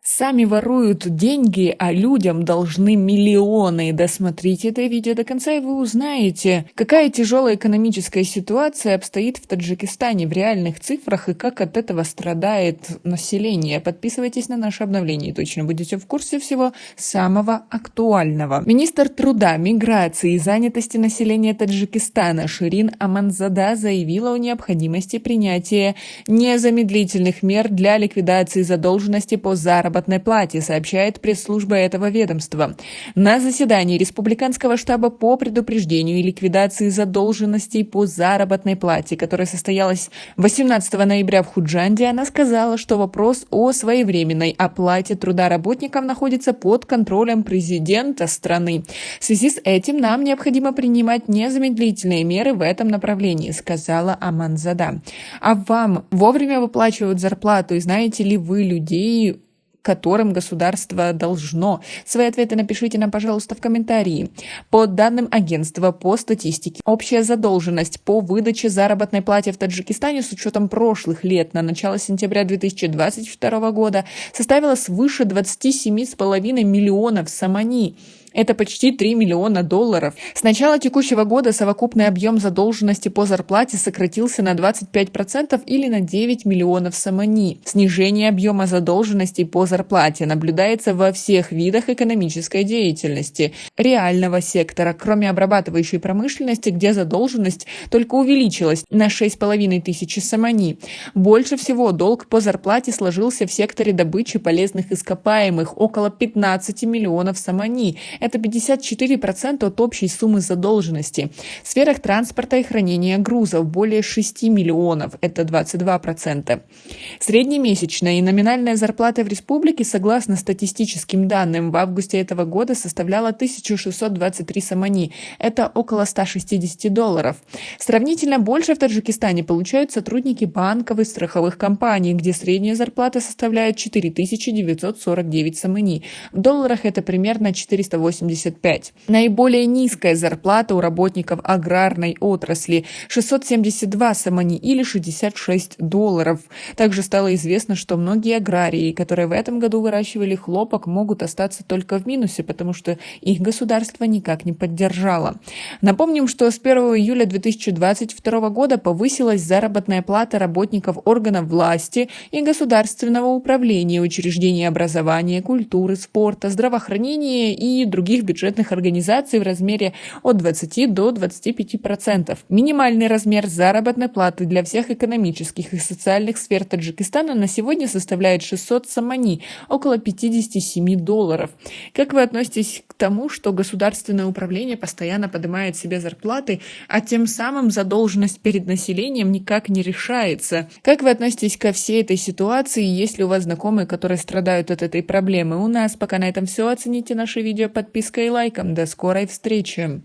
Сами воруют деньги, а людям должны миллионы. Досмотрите это видео до конца, и вы узнаете, какая тяжелая экономическая ситуация обстоит в Таджикистане в реальных цифрах и как от этого страдает население. Подписывайтесь на наше обновление, и точно будете в курсе всего самого актуального. Министр труда, миграции и занятости населения Таджикистана Ширин Аманзада заявила о необходимости принятия незамедлительных мер для ликвидации задолженности по заработной плате, сообщает пресс-служба этого ведомства. На заседании Республиканского штаба по предупреждению и ликвидации задолженностей по заработной плате, которое состоялось 18 ноября в Худжанде, она сказала, что вопрос о своевременной оплате труда работников находится под контролем президента страны. В связи с этим нам необходимо принимать незамедлительные меры в этом направлении, сказала Аманзада. А вам вовремя выплачивают зарплату, и знаете ли вы людей, которым государство должно? Свои ответы напишите нам, пожалуйста, в комментарии. По данным агентства по статистике, общая задолженность по выдаче заработной платы в Таджикистане с учетом прошлых лет на начало сентября 2022 года составила свыше 27,5 миллионов сомани. Это почти $3 миллиона. С начала текущего года совокупный объем задолженности по зарплате сократился на 25% или на 9 миллионов сомани. Снижение объема задолженности по зарплате наблюдается во всех видах экономической деятельности реального сектора, кроме обрабатывающей промышленности, где задолженность только увеличилась на 6,5 тысяч сомани. Больше всего долг по зарплате сложился в секторе добычи полезных ископаемых – около 15 миллионов сомани. Это 54% от общей суммы задолженности. В сферах транспорта и хранения грузов более 6 миллионов, это 22%. Среднемесячная и номинальная зарплата в республике, согласно статистическим данным, в августе этого года составляла 1623 сомани, это около $160. Сравнительно больше в Таджикистане получают сотрудники банков и страховых компаний, где средняя зарплата составляет 4949 сомани. В долларах это примерно 485. Наиболее низкая зарплата у работников аграрной отрасли – 672 сомани или $66. Также стало известно, что многие аграрии, которые в этом году выращивали хлопок, могут остаться только в минусе, потому что их государство никак не поддержало. Напомним, что с 1 июля 2022 года повысилась заработная плата работников органов власти и государственного управления, учреждений образования, культуры, спорта, здравоохранения и других бюджетных организаций в размере от 20 до 25%. Минимальный размер заработной платы для всех экономических и социальных сфер Таджикистана на сегодня составляет 600 сомани, около $57. Как вы относитесь к тому, что государственное управление постоянно поднимает себе зарплаты, а тем самым задолженность перед населением никак не решается? Как вы относитесь ко всей этой ситуации? Есть ли у вас знакомые, которые страдают от этой проблемы? У нас пока на этом все. Оцените наше видео подпиской и лайком. До скорой встречи!